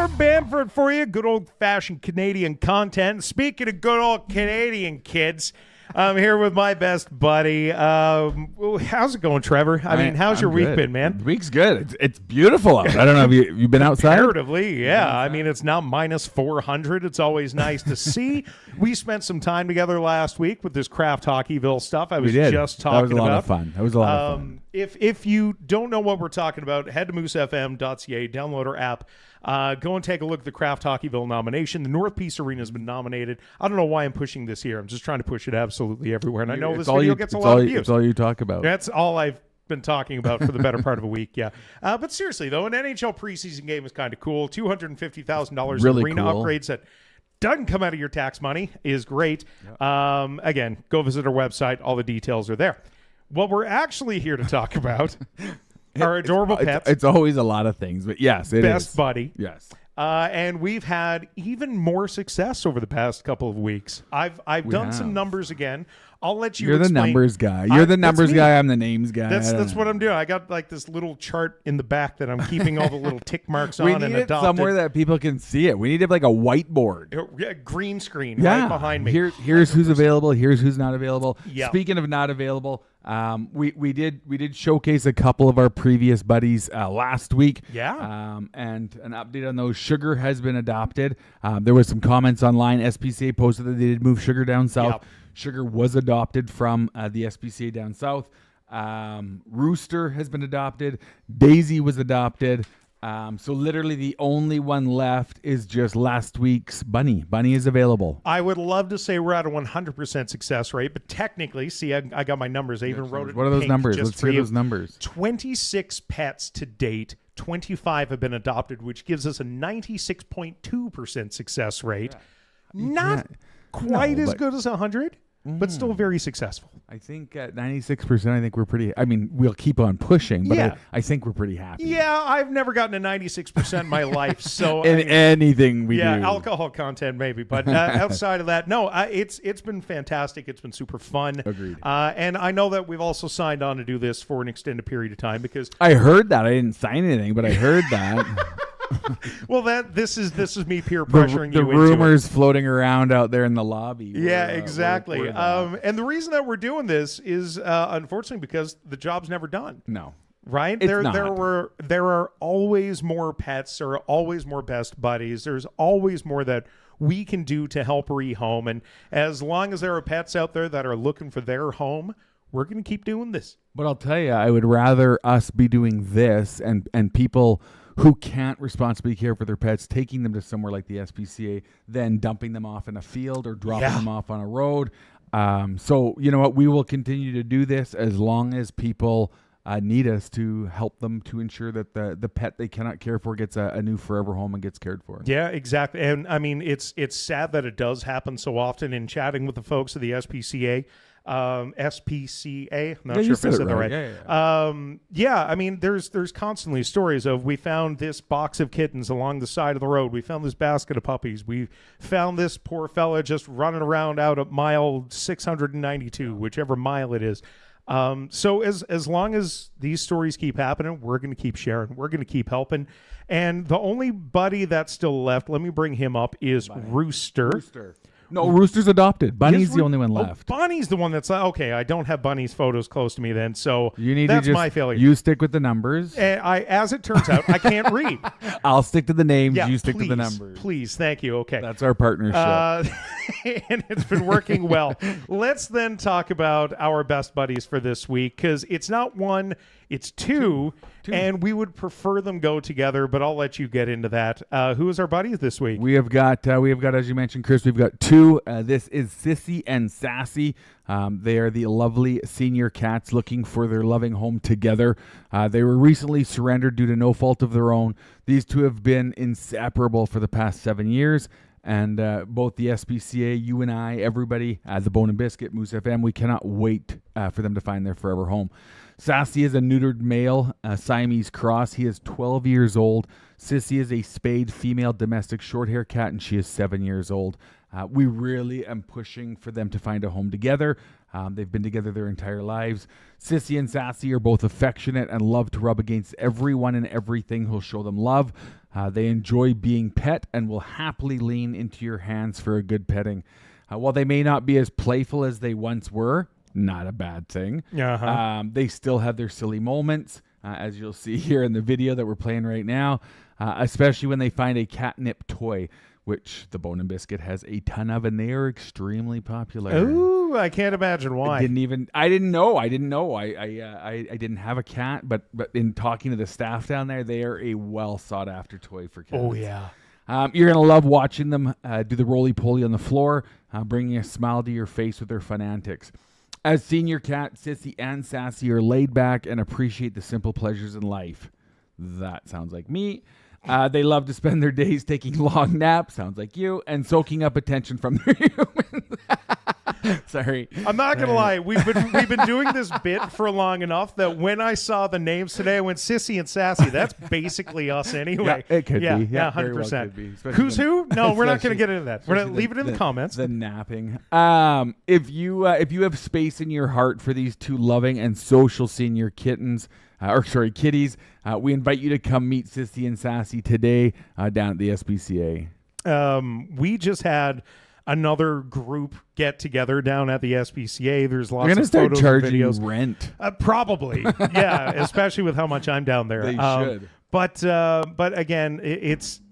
Gord Bamford for you. Good old-fashioned Canadian content. Speaking of good old Canadian kids, I'm here with my best buddy. How's it going, Trevor? How's your week been, man? The week's good. It's beautiful out. I don't know. Have you been outside? Comparatively, yeah. It's now minus 400. It's always nice to see. We spent some time together last week with this Craft Hockeyville stuff I was just talking about. That was a lot of fun. That was a lot of fun. If you don't know what we're talking about, head to moosefm.ca, download our app. Go and take a look at the Craft Hockeyville nomination. The North Peace Arena has been nominated. I don't know why I'm pushing this here. I'm just trying to push it absolutely everywhere. And I know this video gets a lot of views. It's all you talk about. That's all I've been talking about for the better part of a week, yeah. But seriously, though, an NHL preseason game is kind of cool. $250,000 really in arena cool. upgrades that doesn't come out of your tax money is great. Yep. Again, go visit our website. All the details are there. What we're actually here to talk about are adorable pets. It's always a lot of things, but yes, it is. Best buddy. Yes. And we've had even more success over the past couple of weeks. I've done some numbers again. I'll let you You're explain. the numbers guy. You're the numbers guy. I'm the names guy. That's what I'm doing. I got like this little chart in the back that I'm keeping all the little tick marks on. We and need it adopted. somewhere that people can see it. We need it like a whiteboard. Green screen right behind me. Here's who's available. Here's who's not available. Yep. Speaking of not available, we did showcase a couple of our previous buddies last week. Yeah. And an update on those. Sugar has been adopted. There was some comments online. SPCA posted that they did move Sugar down south. Yep. Sugar was adopted from the SPCA down south. Rooster has been adopted. Daisy was adopted. So literally the only one left is just last week's Bunny. Bunny is available. I would love to say we're at a 100% success rate, but technically, see, I got my numbers. I even wrote it. What are those numbers? Let's hear those numbers. 26 pets to date. 25 have been adopted, which gives us a 96.2% success rate. Yeah. Not quite as good as 100. But still very successful. I think at 96%, I think we're pretty... we'll keep on pushing, but I think we're pretty happy. Yeah, I've never gotten a 96% in my life, so... anything we do. Yeah, alcohol content maybe, but outside of that, no, it's been fantastic. It's been super fun. Agreed. And I know that we've also signed on to do this for an extended period of time because... I heard that. I didn't sign anything, but I heard that. Well, this is me peer pressuring the you into rumors floating around out there in the lobby. Yeah, exactly. And the reason that we're doing this is unfortunately because the job's never done. No. Right? There are always more pets, there are always more best buddies. There's always more that we can do to help rehome. And as long as there are pets out there that are looking for their home, we're going to keep doing this. But I'll tell you, I would rather us be doing this and people who can't responsibly care for their pets, taking them to somewhere like the SPCA, than dumping them off in a field or dropping them off on a road. So, you know what? We will continue to do this as long as people need us to help them to ensure that the pet they cannot care for gets a new forever home and gets cared for. Yeah, exactly. And, it's sad that it does happen so often. In chatting with the folks of the SPCA, SPCA. I'm not sure if I said that right. Yeah. There's constantly stories of we found this box of kittens along the side of the road. We found this basket of puppies. We found this poor fella just running around out at mile 692, whichever mile it is. So as long as these stories keep happening, we're going to keep sharing. We're going to keep helping. And the only buddy that's still left, let me bring him up, is Rooster. No, Rooster's adopted. Bunny's the only one left. Bunny's the one that's okay. I don't have Bunny's photos close to me then, so you need that's to just, my failure. You stick with the numbers. As it turns out, I can't read. I'll stick to the names. Yeah, you stick to the numbers. Please, thank you. Okay, that's our partnership, and it's been working well. Let's then talk about our best buddies for this week because it's not one. It's two, and we would prefer them go together, but I'll let you get into that. Who is our buddies this week? We have got, as you mentioned, Chris, we've got two. This is Sissy and Sassy. They are the lovely senior cats looking for their loving home together. They were recently surrendered due to no fault of their own. These two have been inseparable for the past 7 years. And both the SPCA, you and I, everybody, the Bone and Biscuit, Moose FM, we cannot wait for them to find their forever home. Sassy is a neutered male, Siamese cross. He is 12 years old. Sissy is a spayed female domestic short-hair cat, and she is 7 years old. We really am pushing for them to find a home together. They've been together their entire lives. Sissy and Sassy are both affectionate and love to rub against everyone and everything who'll show them love. They enjoy being pet and will happily lean into your hands for a good petting. While they may not be as playful as they once were, not a bad thing. They still have their silly moments, as you'll see here in the video that we're playing right now, especially when they find a catnip toy, which the Bone and Biscuit has a ton of, and they are extremely popular. Ooh, I can't imagine why. I didn't know. I didn't have a cat, but in talking to the staff down there, they are a well sought after toy for cats. Oh yeah. You're going to love watching them do the roly-poly on the floor, bringing a smile to your face with their fun antics. As senior cat, Sissy and Sassy are laid back and appreciate the simple pleasures in life. That sounds like me. They love to spend their days taking long naps, sounds like you, and soaking up attention from their humans. Sorry. I'm not gonna lie. We've been doing this bit for long enough that when I saw the names today, I went Sissy and Sassy. That's basically us anyway. Yeah, it could be. Yeah, 100%. Who's who? No, we're not gonna get into that. We're gonna leave it in the comments. The napping. If you have space in your heart for these two loving and social senior kitties, we invite you to come meet Sissy and Sassy today down at the SPCA. We just had another group get together down at the SPCA. There's lots of photos and videos. Rent. Probably, yeah, especially with how much I'm down there. They should. But again,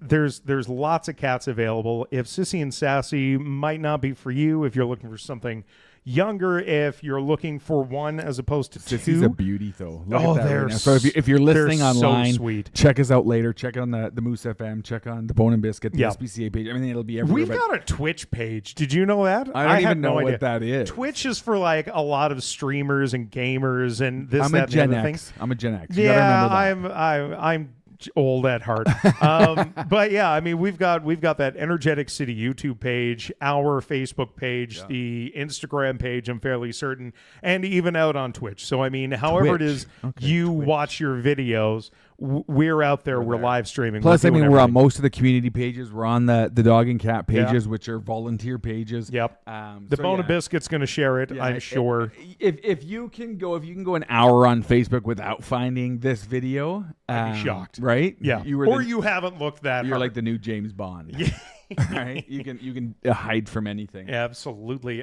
there's lots of cats available. If Sissy and Sassy might not be for you, if you're looking for something younger, if you're looking for one as opposed to two. Sissy's a beauty, though. Look oh, at that they're right now. So if you're listening online, so sweet. Check us out later. Check on the Moose FM. Check on the Bone and Biscuit, the SPCA page. I mean, it'll be everywhere. We've got a Twitch page. Did you know that? I don't even know no what that is. Twitch is for like a lot of streamers and gamers and this, that, and the other thing. I'm a Gen X. Yeah, I'm old at heart. But yeah, I mean, we've got that Energetic City YouTube page, our Facebook page, the Instagram page, I'm fairly certain, and even out on Twitch. So I mean, however it is you watch your videos, we're out there. We're live streaming. Plus, I mean, we're on most of the community pages. We're on the dog and cat pages, which are volunteer pages. Yep. The Bone and Biscuit's going to share it. I'm sure. If you can go an hour on Facebook without finding this video, I'd be shocked. Right? Yeah. You haven't looked that. You're hard. like the new James Bond. Yeah. Right? You can hide from anything. Absolutely.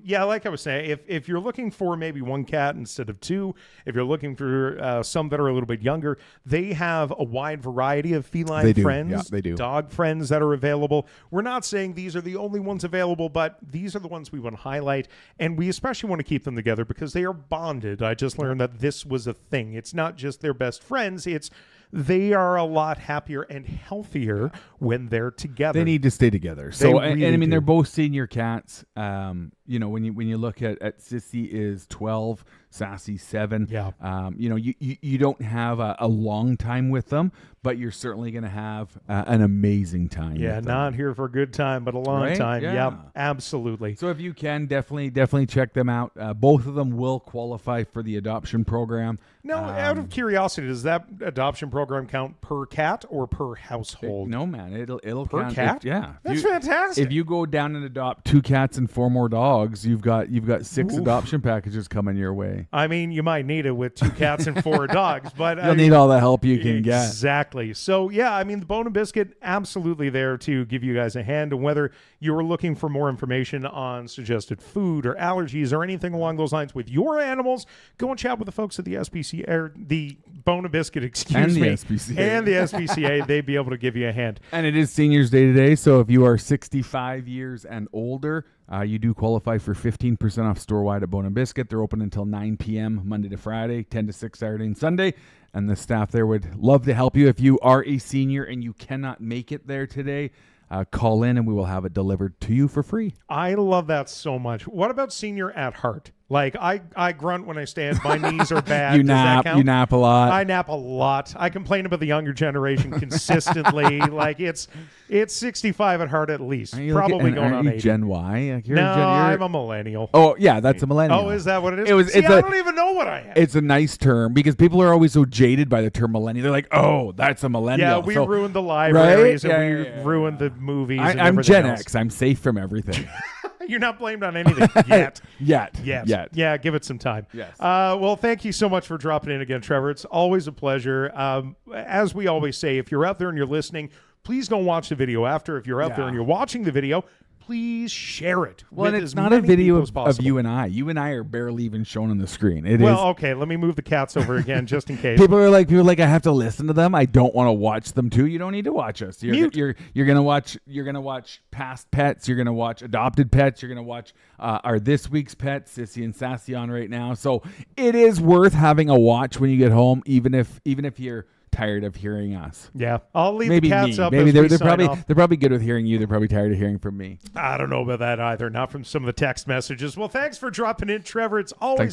Yeah, like I was saying, if you're looking for maybe one cat instead of two, if you're looking for some that are a little bit younger, they have a wide variety of feline friends, yeah, they do. Dog friends that are available. We're not saying these are the only ones available, but these are the ones we want to highlight, and we especially want to keep them together because they are bonded. I just learned that this was a thing. It's not just their best friends, they are a lot happier and healthier when they're together. They need to stay together. So, and I mean, they're both senior cats. You know, when you look at Sissy is 12, Sassy 7. Yeah. You know, you don't have a long time with them, but you're certainly going to have an amazing time. Yeah, with them. not here for a good time, but a long time. Yeah. Yep, absolutely. So if you can, definitely check them out. Both of them will qualify for the adoption program. Now, out of curiosity, does that adoption program count per cat or per household? No, man, it'll per count. cat. That's fantastic. If you go down and adopt 2 cats and 4 more dogs, you've got 6 adoption packages coming your way. I mean, you might need it with 2 cats and 4 dogs, but you'll need all the help you can get. Exactly. So yeah, I mean, the Bone and Biscuit absolutely there to give you guys a hand, and whether you're looking for more information on suggested food or allergies or anything along those lines with your animals, go and chat with the folks at the SPCA, or the Bone and Biscuit, and the SPCA. They'd be able to give you a hand. And it is Seniors Day today, so if you are 65 years and older, you do qualify for 15% off store-wide at Bone and Biscuit. They're open until 9 p.m. Monday to Friday, 10 to 6 Saturday and Sunday. And the staff there would love to help you. If you are a senior and you cannot make it there today, call in and we will have it delivered to you for free. I love that so much. What about senior at heart? Like, I grunt when I stand. My knees are bad. You Does nap. that count? You nap a lot. I nap a lot. I complain about the younger generation consistently. Like, it's 65 at heart at least. Probably going on 80. Gen Y? Like I'm a millennial. Oh, yeah, that's a millennial. Oh, is that what it is? I don't even know what I am. It's a nice term because people are always so jaded by the term millennial. They're like, oh, that's a millennial. Yeah, we ruined the libraries and we ruined the movies. I'm Gen X. I'm safe from everything. You're not blamed on anything yet. Yet. Yeah, give it some time. Yes. Well, thank you so much for dropping in again, Trevor. It's always a pleasure. As we always say, if you're out there and you're listening, please don't watch the video after. If you're out there and you're watching the video, please share it. Well, with it's as not a many video people as of you and I. You and I are barely even shown on the screen. It well, is. okay, let me move the cats over again just in case. People are like, I have to listen to them. I don't want to watch them too. You don't need to watch us. You're gonna watch past pets. You're gonna watch adopted pets. You're gonna watch our this week's pets, Sissy and Sassy, on right now. So it is worth having a watch when you get home, even if you're tired of hearing us. Yeah, I'll leave Maybe the cats me. up. Maybe as they're we sign probably off. they're probably good with hearing you. They're probably tired of hearing from me. I don't know about that either. Not from some of the text messages. Well, thanks for dropping in, Trevor. It's always